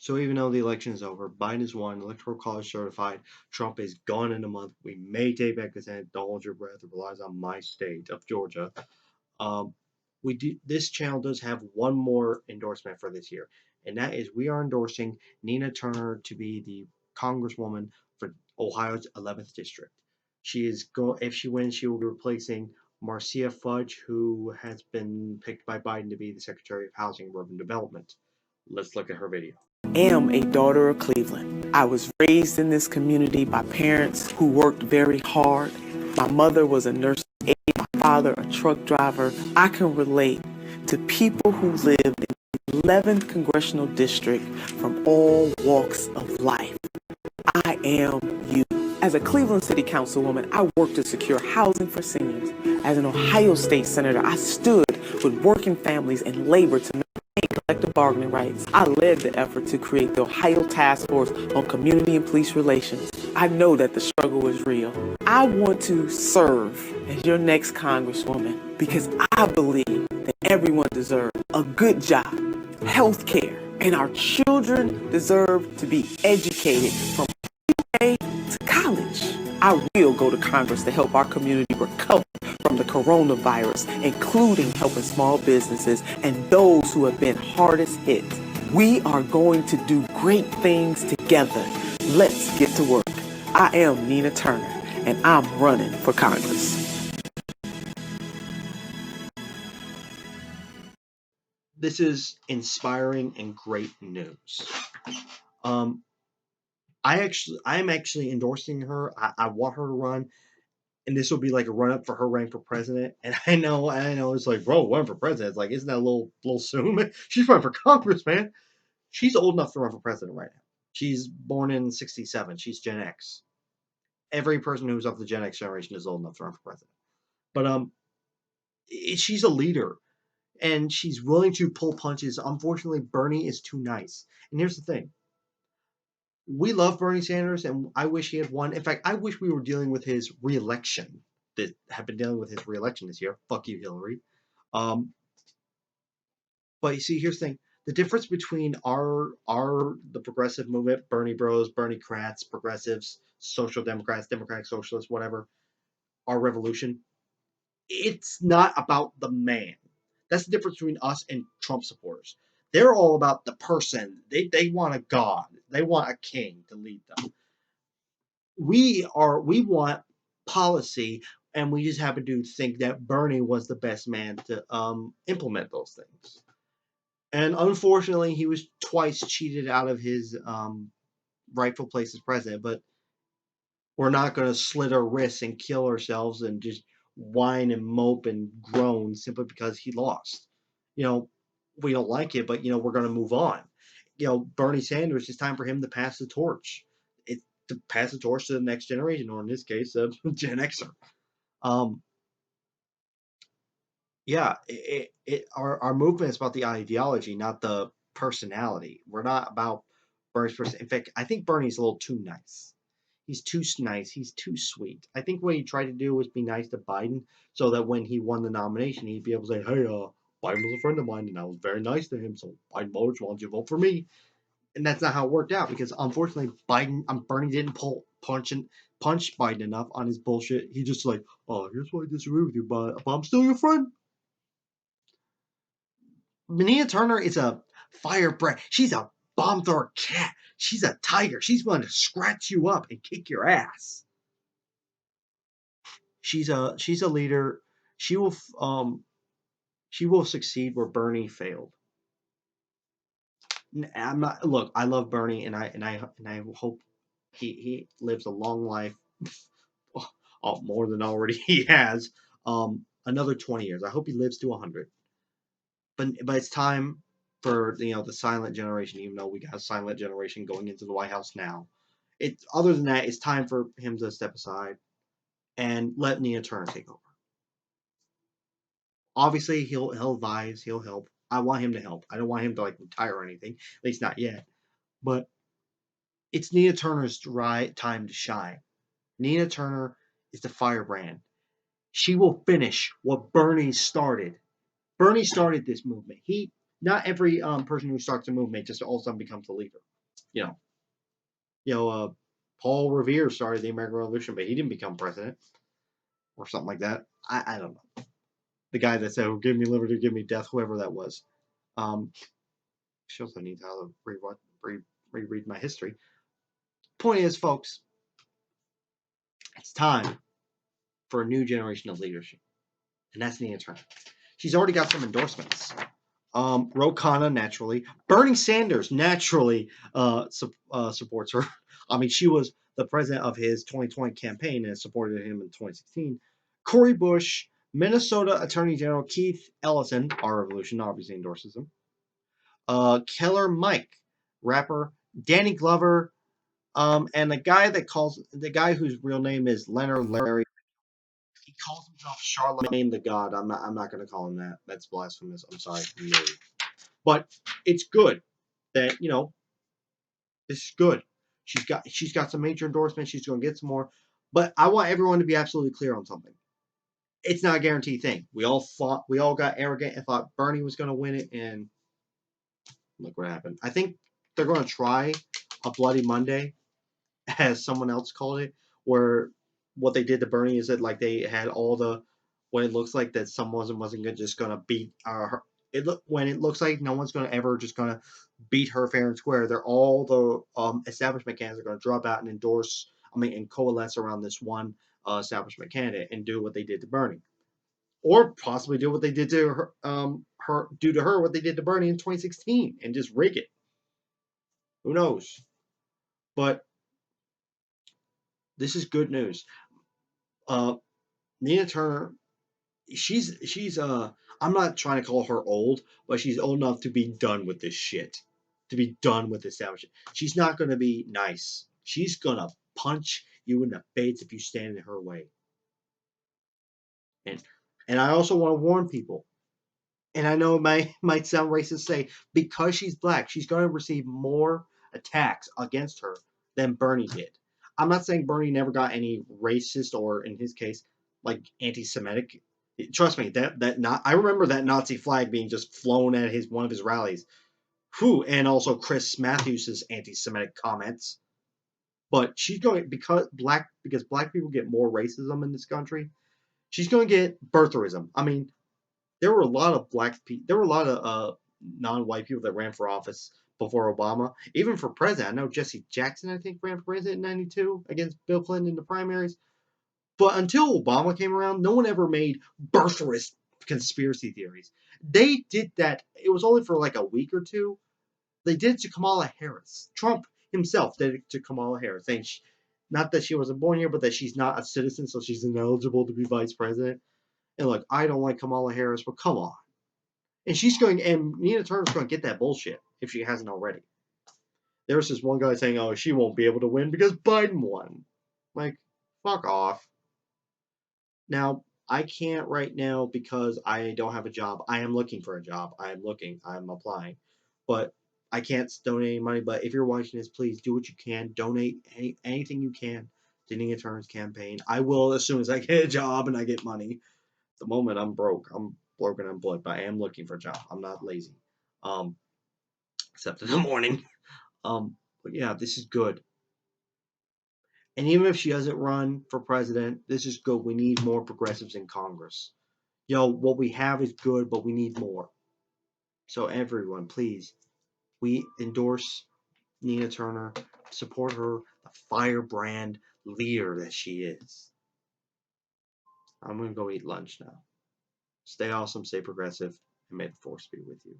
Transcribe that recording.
So even though the election is over, Biden is won, electoral college certified, Trump is gone in a month. We may take back the Senate. Don't hold your breath. It relies on my state of Georgia. Um, we do. This channel does have one more endorsement for this year, and that is we are endorsing Nina Turner to be the Congresswoman for Ohio's 11th district. She is if she wins, she will be replacing Marcia Fudge, who has been picked by Biden to be the Secretary of Housing and Urban Development. Let's look at her video. Am a daughter of Cleveland. I was raised in this community by parents who worked very hard. My mother was a nurse aide, my father a truck driver. I can relate to people who live in the 11th congressional district from all walks of life. I am you. As a Cleveland City Councilwoman, I worked to secure housing for seniors. As an Ohio State Senator, I stood with working families and labor to maintain collective bargaining rights. I led the effort to create the Ohio Task Force on Community and Police Relations. I know that the struggle is real. I want to serve as your next Congresswoman because I believe that everyone deserves a good job, health care, and our children deserve to be educated from to college. I will go to Congress to help our community recover from the coronavirus, including helping small businesses and those who have been hardest hit. We are going to do great things together. Let's get to work. I am Nina Turner, and I'm running for Congress. This is inspiring and great news. Um, I'm actually endorsing her. I want her to run, and this will be like a run up for her running for president. And I know, it's like, bro, run for president. It's like, isn't that a little soon? She's running for Congress, man. She's old enough to run for president right now. She's born in '67. She's Gen X. Every person who's of the Gen X generation is old enough to run for president. But she's a leader, and she's willing to pull punches. Unfortunately, Bernie is too nice. And here's the thing: we love Bernie Sanders, and I wish he had won. In fact, I wish we were dealing with his reelection. That have been dealing with his reelection this year. Fuck you, Hillary. Um, but you see, here's the thing: the difference between our the progressive movement, Bernie Bros, Bernie Crats, progressives, social democrats, democratic socialists, whatever, our revolution. It's not about the man. That's the difference between us and Trump supporters. They're all about the person. They want a god. They want a king to lead them. We want policy, and we just happen to think that Bernie was the best man to implement those things. And unfortunately, he was twice cheated out of his rightful place as president. But we're not going to slit our wrists and kill ourselves and just whine and mope and groan simply because he lost. You know, we don't like it, but we're going to move on. Bernie Sanders, it's time for him to pass the torch. It to pass the torch to the next generation, or in this case, Gen Xer. Um, yeah, our movement is about the ideology, not the personality. We're not about Bernie's person. In fact, I think Bernie's a little too nice. He's too nice. He's too sweet. I think what he tried to do was be nice to Biden so that when he won the nomination, he'd be able to say, "Hey, Biden was a friend of mine, and I was very nice to him. So Biden voters, why don't you vote for me?" And that's not how it worked out because unfortunately, Bernie didn't punch Biden enough on his bullshit. He just like, "Oh, here's why I disagree with you, but I'm still your friend." Nina Turner is a firebrand. She's a bomb thrower cat. She's a tiger. She's willing to scratch you up and kick your ass. She's a leader. She will she will succeed where Bernie failed. I'm not look. I love Bernie, and I hope he lives a long life, more than already he has. Another 20 years. I hope he lives to 100. But it's time for the silent generation. Even though we got a silent generation going into the White House now, other than that, it's time for him to step aside and let Nina Turner take over. Obviously, he'll advise, he'll help. I want him to help. I don't want him to like retire or anything, at least not yet. But it's Nina Turner's right time to shine. Nina Turner is the firebrand. She will finish what Bernie started. Bernie started this movement. not every person who starts a movement just all of a sudden becomes a leader. You know, you know, Paul Revere started the American Revolution, but he didn't become president or something like that. I don't know. The guy that said, "Oh, give me liberty, give me death," whoever that was. She also needs to reread my history. Point is, folks, it's time for a new generation of leadership, and that's Nina Turner. She's already got some endorsements. Ro Khanna, naturally. Bernie Sanders naturally supports her. I mean, she was the president of his 2020 campaign and supported him in 2016. Cori Bush, Minnesota Attorney General Keith Ellison, our revolution obviously endorses him. Keller Mike, rapper Danny Glover, and the guy whose real name is Leonard Larry. He calls himself Charlemagne the God. I'm not going to call him that. That's blasphemous. I'm sorry. No. But it's good that this is good. She's got some major endorsements. She's going to get some more. But I want everyone to be absolutely clear on something. It's not a guaranteed thing. We all got arrogant and thought Bernie was going to win it, and look what happened. I think they're going to try a Bloody Monday, as someone else called it, where what they did to Bernie is that like they had all the when it looks like that someone wasn't just gonna beat her. When it looks like no one's gonna ever just gonna beat her fair and square. They're all the establishment candidates are gonna drop out and endorse. I mean, and coalesce around this one establishment candidate and do what they did to Bernie, or possibly do what they did to her what they did to Bernie in 2016 and just rig it. Who knows? But this is good news. Uh, Nina Turner, she's I'm not trying to call her old, but she's old enough to be done with this shit. To be done with establishment. She's not gonna be nice. She's gonna punch you in the face if you stand in her way. And and I also want to warn people, and I know it might sound racist to say, because she's black, she's gonna receive more attacks against her than Bernie did. I'm not saying Bernie never got any racist or in his case, like anti-Semitic. Trust me, that not I remember that Nazi flag being just flown at his one of his rallies. Whew, and also Chris Matthews's anti-Semitic comments. But she's going because black people get more racism in this country. She's going to get birtherism. I mean, there were a lot of black people. There were a lot of non-white people that ran for office before Obama, even for president. I know Jesse Jackson, I think, ran for president in '92 against Bill Clinton in the primaries. But until Obama came around, no one ever made birtherist conspiracy theories. They did that. It was only for like a week or two. They did it to Kamala Harris. Trump himself did it to Kamala Harris, saying not that she wasn't born here, but that she's not a citizen, so she's ineligible to be vice president. And look, I don't like Kamala Harris, but come on. And Nina Turner's going to get that bullshit if she hasn't already. There was this one guy saying, oh, she won't be able to win because Biden won. Like, fuck off. Now, I can't right now because I don't have a job. I am looking for a job. I am looking. I'm applying. But I can't donate any money. But if you're watching this, please do what you can. Donate anything you can to Nina Turner's campaign. I will as soon as I get a job and I get money. At the moment, I'm broke. I'm broken and blood, but I am looking for a job. I'm not lazy. Um, except in the morning. But yeah, this is good. And even if she doesn't run for president, this is good. We need more progressives in Congress. What we have is good, but we need more. So everyone, please, we endorse Nina Turner, support her, the firebrand leader that she is. I'm gonna go eat lunch now. Stay awesome, stay progressive, and may the force be with you.